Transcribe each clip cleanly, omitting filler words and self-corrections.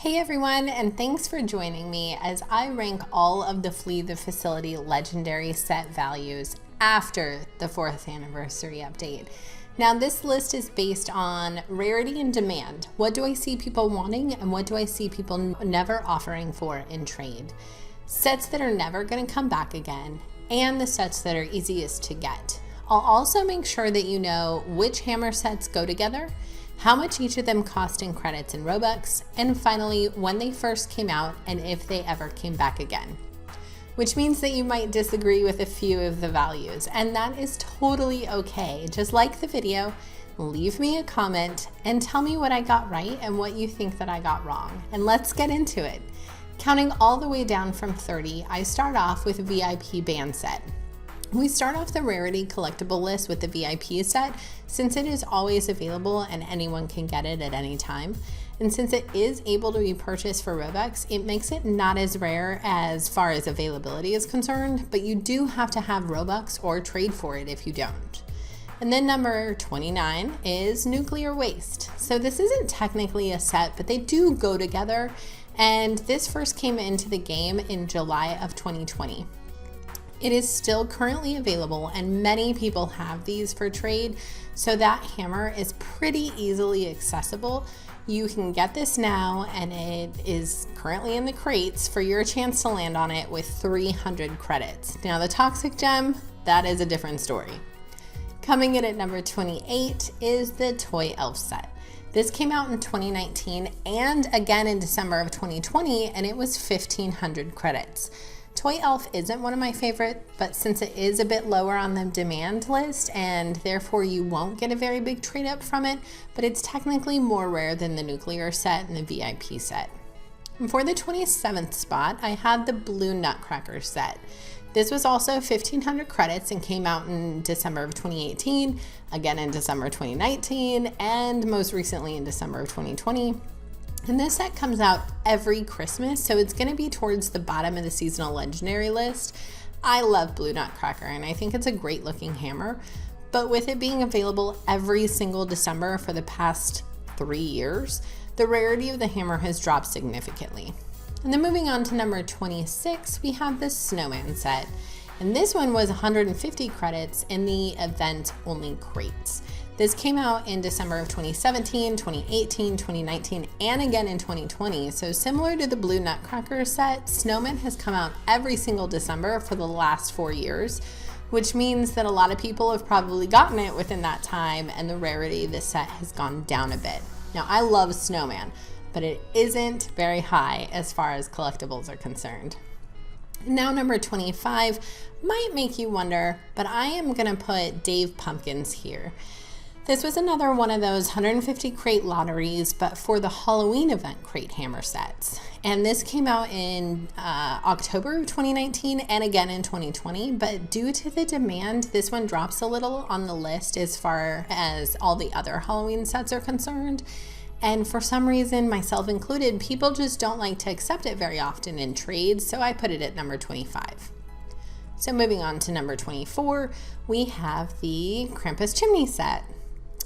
Hey everyone, and thanks for joining me as I rank all of the Flee the Facility Legendary Set values after the 4th anniversary update. Now this list is based on rarity and demand. What do I see people wanting and what do I see people never offering for in trade? Sets that are never going to come back again, and the sets that are easiest to get. I'll also make sure that you know which hammer sets go together, how much each of them cost in credits and Robux, and finally when they first came out and if they ever came back again. Which means that you might disagree with a few of the values, and that is totally okay. Just like the video, leave me a comment and tell me what I got right and what you think that I got wrong. And let's get into it. Counting all the way down from 30, I start off with VIP band set. We start off the rarity collectible list with the VIP set since it is always available and anyone can get it at any time. And since it is able to be purchased for Robux, it makes it not as rare as far as availability is concerned, but you do have to have Robux or trade for it if you don't. And then number 29 is Nuclear Waste. So this isn't technically a set, but they do go together. And this first came into the game in July of 2020. It is still currently available and many people have these for trade, so that hammer is pretty easily accessible. You can get this now and it is currently in the crates for your chance to land on it with 300 credits. Now the toxic gem, that is a different story. Coming in at number 28 is the Toy Elf Set. This came out in 2019 and again in December of 2020, and it was 1,500 credits. Toy Elf isn't one of my favorite, but since it is a bit lower on the demand list and therefore you won't get a very big trade up from it, but it's technically more rare than the Nuclear Set and the VIP set. And for the 27th spot, I had the blue Nutcracker set. This was also 1,500 credits and came out in December of 2018, again in December 2019, and most recently in December of 2020. And this set comes out every Christmas, so it's going to be towards the bottom of the seasonal legendary list. I love blue Nutcracker and I think it's a great looking hammer, but with it being available every single December for the past 3 years, the rarity of the hammer has dropped significantly. And then moving on to number 26, we have the Snowman set. And this one was 150 credits in the event only crates. This came out in December of 2017, 2018, 2019, and again in 2020. So similar to the blue Nutcracker set, Snowman has come out every single December for the last 4 years, which means that a lot of people have probably gotten it within that time, and the rarity of this set has gone down a bit. Now I love Snowman, but it isn't very high as far as collectibles are concerned. Now number 25 might make you wonder, but I am gonna put Dave Pumpkins here. This was another one of those 150 crate lotteries, but for the Halloween event crate hammer sets. And this came out in October of 2019 and again in 2020, but due to the demand, this one drops a little on the list as far as all the other Halloween sets are concerned. And for some reason, myself included, people just don't like to accept it very often in trades, so I put it at number 25. So moving on to number 24, we have the Krampus Chimney set.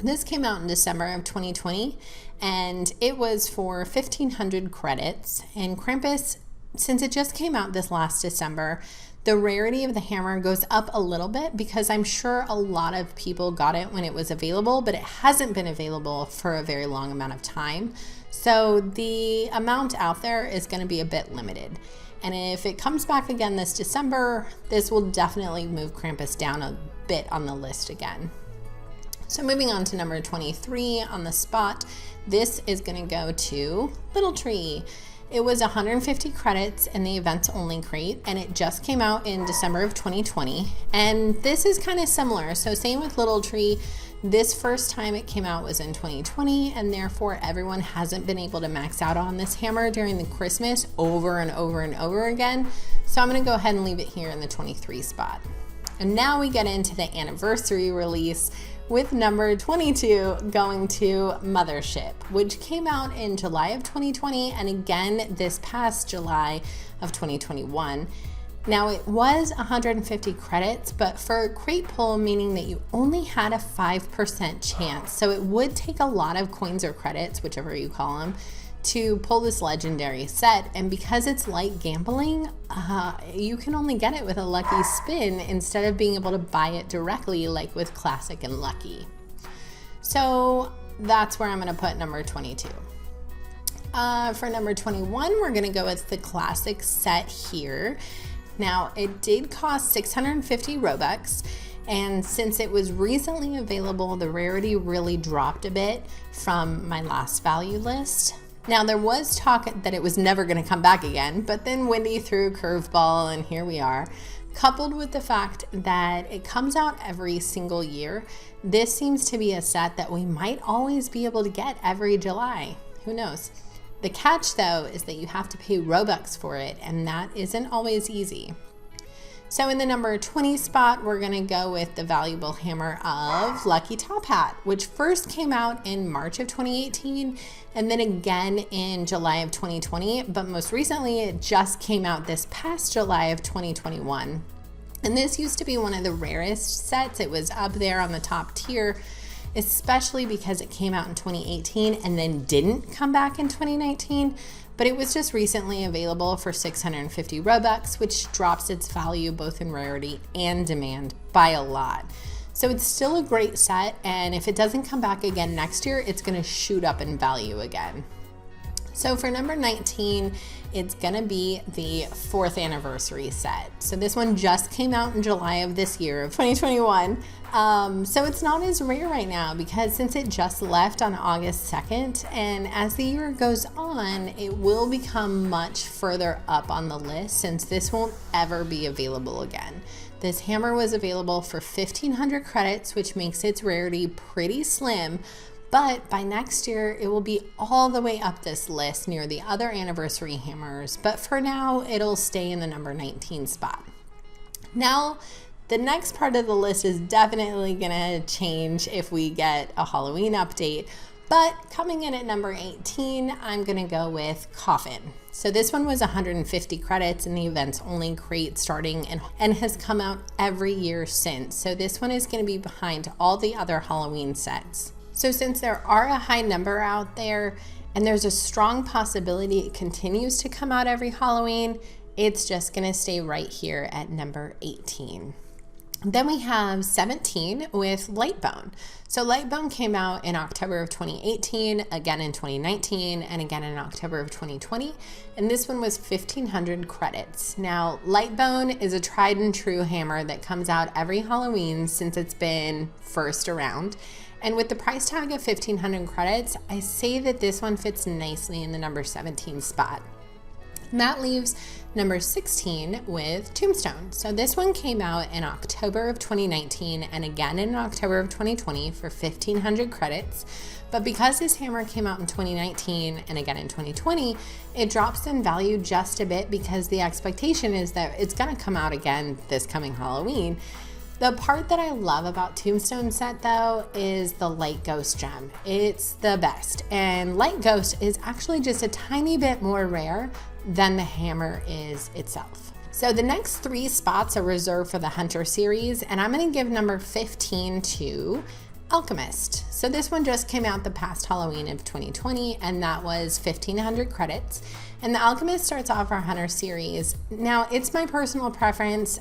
This came out in December of 2020 and it was for 1,500 credits. And Krampus, since it just came out this last December, the rarity of the hammer goes up a little bit because I'm sure a lot of people got it when it was available, but it hasn't been available for a very long amount of time. So the amount out there is going to be a bit limited. And if it comes back again this December, this will definitely move Krampus down a bit on the list again. So moving on to number 23 on the spot, this is going to go to Little Tree. It was 150 credits in the events only crate and it just came out in December of 2020. And this is kind of similar. So same with Little Tree. This first time it came out was in 2020 and therefore everyone hasn't been able to max out on this hammer during the Christmas over and over and over again. So I'm going to go ahead and leave it here in the 23 spot. And now we get into the anniversary release with number 22 going to Mothership, which came out in July of 2020 and again this past July of 2021. Now it was 150 credits, but for a crate pull, meaning that you only had a 5% chance. So it would take a lot of coins or credits, whichever you call them, to pull this legendary set, and because it's like gambling, you can only get it with a lucky spin instead of being able to buy it directly like with classic and lucky. So that's where I'm going to put number 22. For number 21, we're going to go with the classic set here. Now, it did cost 650 Robux, and since it was recently available, the rarity really dropped a bit from my last value list. Now, there was talk that it was never going to come back again, but then Wendy threw a curveball, and here we are. Coupled with the fact that it comes out every single year, this seems to be a set that we might always be able to get every July. Who knows? The catch, though, is that you have to pay Robux for it, and that isn't always easy. So in the number 20 spot, we're going to go with the valuable hammer of Lucky Top Hat, which first came out in March of 2018, and then again in July of 2020, but most recently it just came out this past July of 2021. And this used to be one of the rarest sets. It was up there on the top tier, especially because it came out in 2018 and then didn't come back in 2019, but it was just recently available for 650 Robux, which drops its value both in rarity and demand by a lot. So it's still a great set, and if it doesn't come back again next year, it's going to shoot up in value again. So for number 19, it's gonna be the 4th anniversary set. So this one just came out in July of this year, of 2021. So it's not as rare right now because since it just left on August 2nd, and as the year goes on, it will become much further up on the list since this won't ever be available again. This hammer was available for 1,500 credits, which makes its rarity pretty slim, but by next year, it will be all the way up this list near the other anniversary hammers. But for now, it'll stay in the number 19 spot. Now, the next part of the list is definitely gonna change if we get a Halloween update. But coming in at number 18, I'm gonna go with Coffin. So this one was 150 credits in the events only crate starting and has come out every year since. So this one is gonna be behind all the other Halloween sets. So since there are a high number out there and there's a strong possibility it continues to come out every Halloween, it's just gonna stay right here at number 18. Then we have 17 with Lightbone. So Lightbone came out in October of 2018, again in 2019, and again in October of 2020. And this one was 1,500 credits. Now, Lightbone is a tried and true hammer that comes out every Halloween since it's been first around. And with the price tag of 1,500 credits, I say that this one fits nicely in the number 17 spot. And that leaves number 16 with Tombstone. So this one came out in October of 2019 and again in October of 2020 for 1,500 credits. But because this hammer came out in 2019 and again in 2020, it drops in value just a bit because the expectation is that it's gonna come out again this coming Halloween. The part that I love about Tombstone set though is the Light Ghost gem. It's the best, and Light Ghost is actually just a tiny bit more rare than the hammer is itself. So the next 3 spots are reserved for the Hunter series, and I'm gonna give number 15 to Alchemist. So this one just came out the past Halloween of 2020, and that was 1,500 credits. And the Alchemist starts off our Hunter series. Now, it's my personal preference.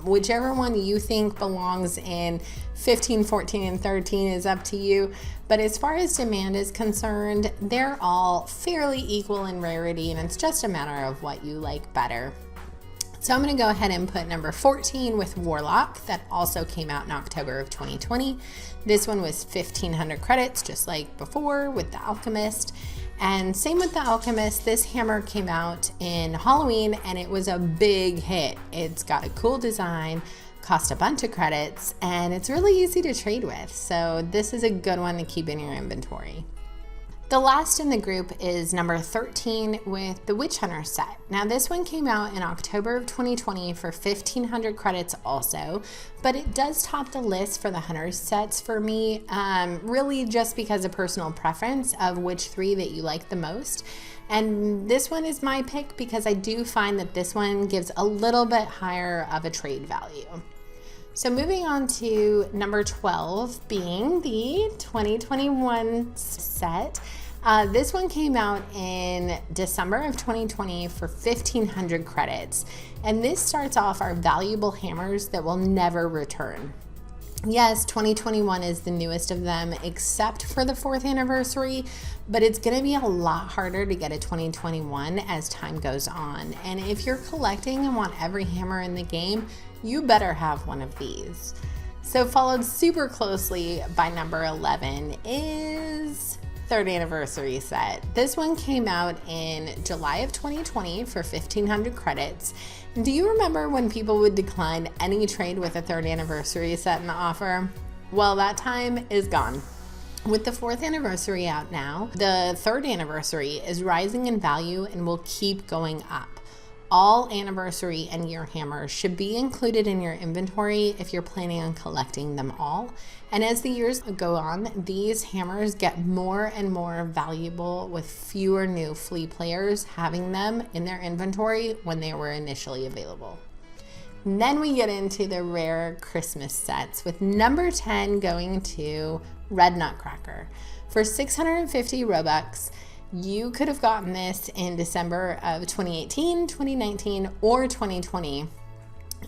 Whichever one you think belongs in 15, 14, and 13 is up to you. But as far as demand is concerned, they're all fairly equal in rarity, and it's just a matter of what you like better. So I'm gonna go ahead and put number 14 with Warlock, that also came out in October of 2020. This one was 1,500 credits, just like before with the Alchemist. And same with the Alchemist, this hammer came out in Halloween and it was a big hit. It's got a cool design, cost a bunch of credits, and it's really easy to trade with. So this is a good one to keep in your inventory. The last in the group is number 13 with the Witch Hunter set. Now this one came out in October of 2020 for 1,500 credits also, but it does top the list for the Hunter sets for me, really just because of personal preference of which 3 that you like the most. And this one is my pick because I do find that this one gives a little bit higher of a trade value. So moving on to number 12 being the 2021 set. This one came out in December of 2020 for 1,500 credits. And this starts off our valuable hammers that will never return. Yes, 2021 is the newest of them, except for the 4th anniversary, but it's going to be a lot harder to get a 2021 as time goes on. And if you're collecting and want every hammer in the game, you better have one of these. So followed super closely by number 11 is 3rd anniversary set. This one came out in July of 2020 for 1,500 credits. Do you remember when people would decline any trade with a 3rd anniversary set in the offer? Well, that time is gone. With the 4th anniversary out now, the 3rd anniversary is rising in value and will keep going up. All anniversary and year hammers should be included in your inventory if you're planning on collecting them all. And as the years go on, these hammers get more and more valuable with fewer new flea players having them in their inventory when they were initially available. And then we get into the rare Christmas sets, with number 10 going to Red Nutcracker. For 650 Robux, you could have gotten this in December of 2018, 2019, or 2020.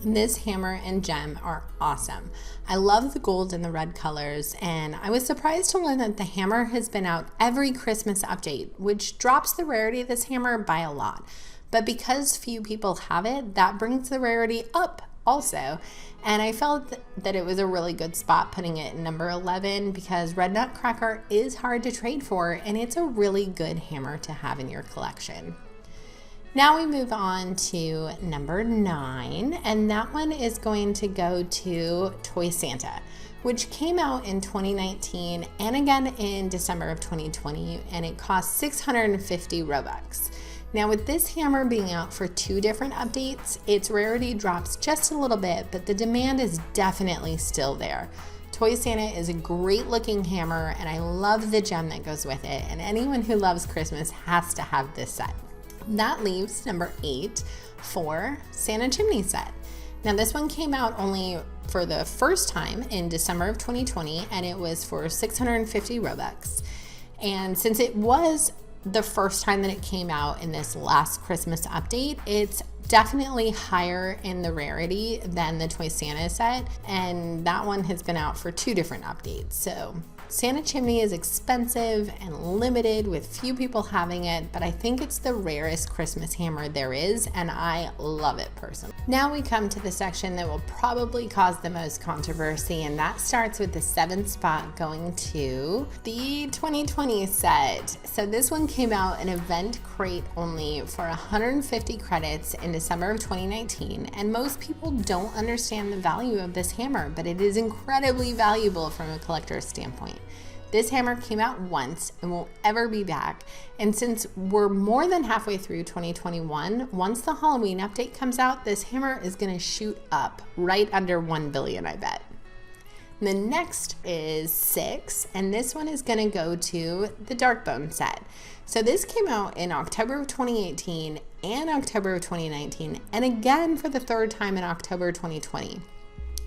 This hammer and gem are awesome. I love the gold and the red colors, and I was surprised to learn that the hammer has been out every Christmas update, which drops the rarity of this hammer by a lot. But because few people have it, that brings the rarity up also. And I felt that it was a really good spot putting it in number 11 because Red Nutcracker is hard to trade for, and it's a really good hammer to have in your collection. Now we move on to number 9, and that one is going to go to Toy Santa, which came out in 2019 and again in December of 2020, and it cost 650 Robux. Now with this hammer being out for 2 different updates, its rarity drops just a little bit, but the demand is definitely still there. Toy Santa is a great looking hammer, and I love the gem that goes with it, and anyone who loves Christmas has to have this set. That leaves number 8 for Santa Chimney Set. Now this one came out only for the first time in December of 2020, and it was for 650 Robux. And since it was the first time that it came out in this last Christmas update, it's definitely higher in the rarity than the Toy Santa set, and that one has been out for 2 different updates. So Santa Chimney is expensive and limited with few people having it, but I think it's the rarest Christmas hammer there is, and I love it personally. Now we come to the section that will probably cause the most controversy, and that starts with the 7th spot going to the 2020 set. So this one came out in event crate only for 150 credits in December of 2019, and most people don't understand the value of this hammer, but it is incredibly valuable from a collector's standpoint. This hammer came out once and won't ever be back. And since we're more than halfway through 2021, once the Halloween update comes out, this hammer is gonna shoot up right under 1 billion, I bet. And the next is 6, and this one is gonna go to the Darkbone set. So this came out in October of 2018 and October of 2019, and again for the 3rd time in October 2020.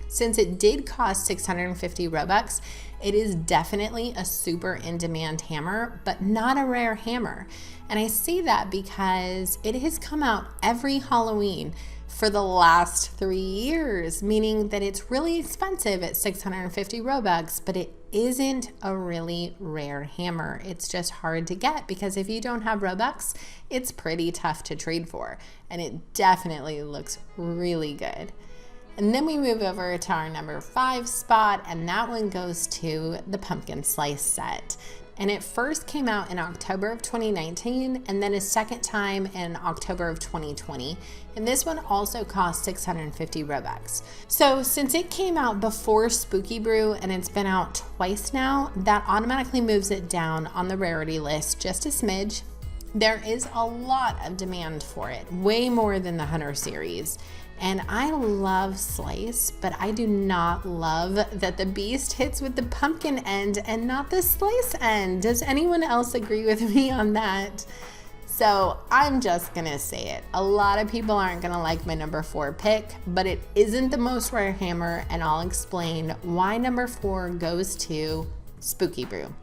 Since it did cost 650 Robux, it is definitely a super in-demand hammer, but not a rare hammer. And I say that because it has come out every Halloween for the last 3 years, meaning that it's really expensive at 650 Robux, but it isn't a really rare hammer. It's just hard to get because if you don't have Robux, it's pretty tough to trade for, and it definitely looks really good. And then we move over to our number 5 spot, and that one goes to the Pumpkin Slice set. And it first came out in October of 2019, and then a second time in October of 2020. And this one also cost 650 Robux. So since it came out before Spooky Brew and it's been out twice now, that automatically moves it down on the rarity list just a smidge. There is a lot of demand for it, way more than the Hunter series. And I love Slice, but I do not love that the beast hits with the pumpkin end and not the slice end. Does anyone else agree with me on that? So I'm just gonna say it. A lot of people aren't gonna like my number 4 pick, but it isn't the most rare hammer, and I'll explain why number 4 goes to Spooky Brew.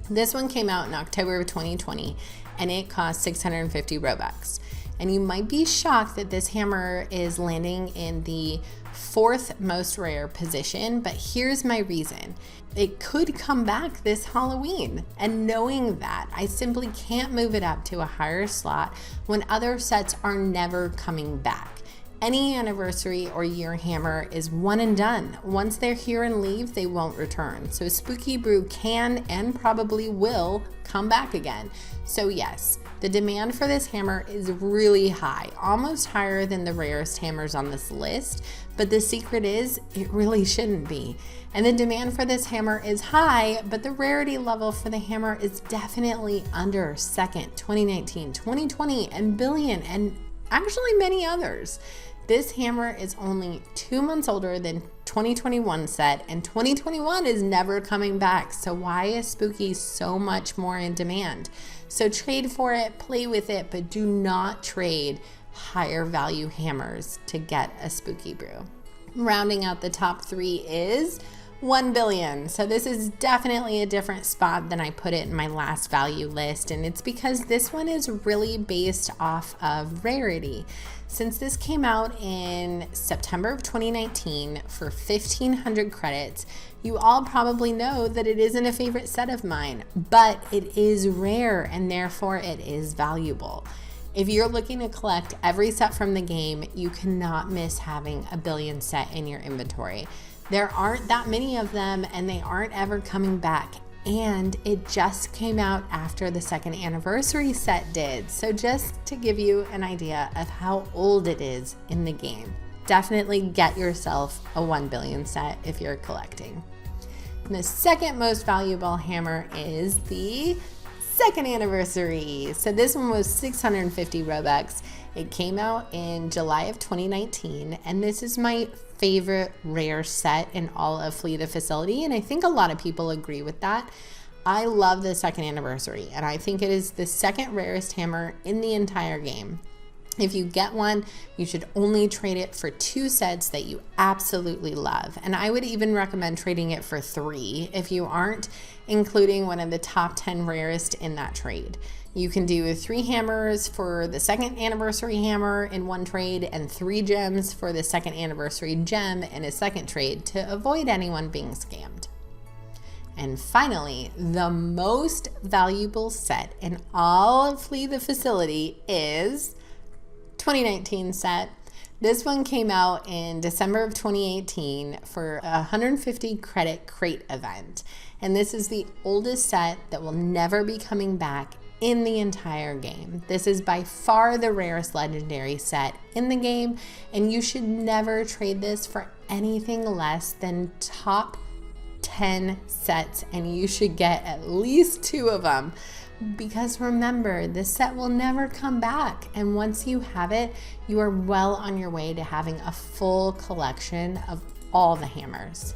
This one came out in October of 2020 and it cost 650 Robux. And you might be shocked that this hammer is landing in the 4th most rare position, but here's my reason. It could come back this Halloween, and knowing that, I simply can't move it up to a higher slot when other sets are never coming back. Any anniversary or year hammer is one and done. Once they're here and leave, they won't return. So Spooky Brew can and probably will come back again. So yes, the demand for this hammer is really high, almost higher than the rarest hammers on this list, but the secret is it really shouldn't be. And the demand for this hammer is high, but the rarity level for the hammer is definitely under 2nd, 2019, 2020, and Billion, and actually many others. This hammer is only 2 months older than 2021 set, and 2021 is never coming back. So why is Spooky so much more in demand? So trade for it, play with it, but do not trade higher value hammers to get a Spooky Brew. Rounding out the top 3 is 1 billion. So this is definitely a different spot than I put it in my last value list, and it's because this one is really based off of rarity. Since this came out in September of 2019 for 1,500 credits, you all probably know that it isn't a favorite set of mine, but it is rare and therefore it is valuable. If you're looking to collect every set from the game, you cannot miss having a billion set in your inventory. There aren't that many of them and they aren't ever coming back. And it just came out after the 2nd anniversary set did. So just to give you an idea of how old it is in the game, definitely get yourself a 1 billion set if you're collecting. And the second most valuable hammer is the 2nd anniversary. So this one was 650 Robux. It came out in July of 2019, and this is my favorite rare set in all of Flee the Facility, and I think a lot of people agree with that. I love the 2nd anniversary, and I think it is the 2nd rarest hammer in the entire game. If you get one, you should only trade it for 2 sets that you absolutely love. And I would even recommend trading it for 3 if you aren't including one of the top 10 rarest in that trade. You can do 3 hammers for the 2nd anniversary hammer in one trade and 3 gems for the 2nd anniversary gem in a second trade to avoid anyone being scammed. And finally, the most valuable set in all of Flee the Facility is 2019 set. This one came out in December of 2018 for a 150 credit crate event. And this is the oldest set that will never be coming back in the entire game. This is by far the rarest legendary set in the game, and you should never trade this for anything less than top 10 sets, and you should get at least 2 of them. Because remember, this set will never come back, and once you have it, you are well on your way to having a full collection of all the hammers.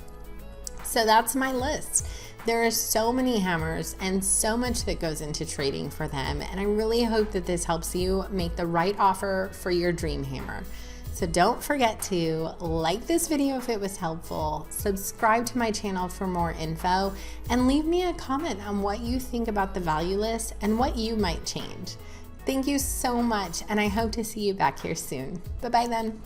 So that's my list. There are so many hammers and so much that goes into trading for them, and I really hope that this helps you make the right offer for your dream hammer. So don't forget to like this video if it was helpful, subscribe to my channel for more info, and leave me a comment on what you think about the value list and what you might change. Thank you so much, and I hope to see you back here soon. Bye-bye then.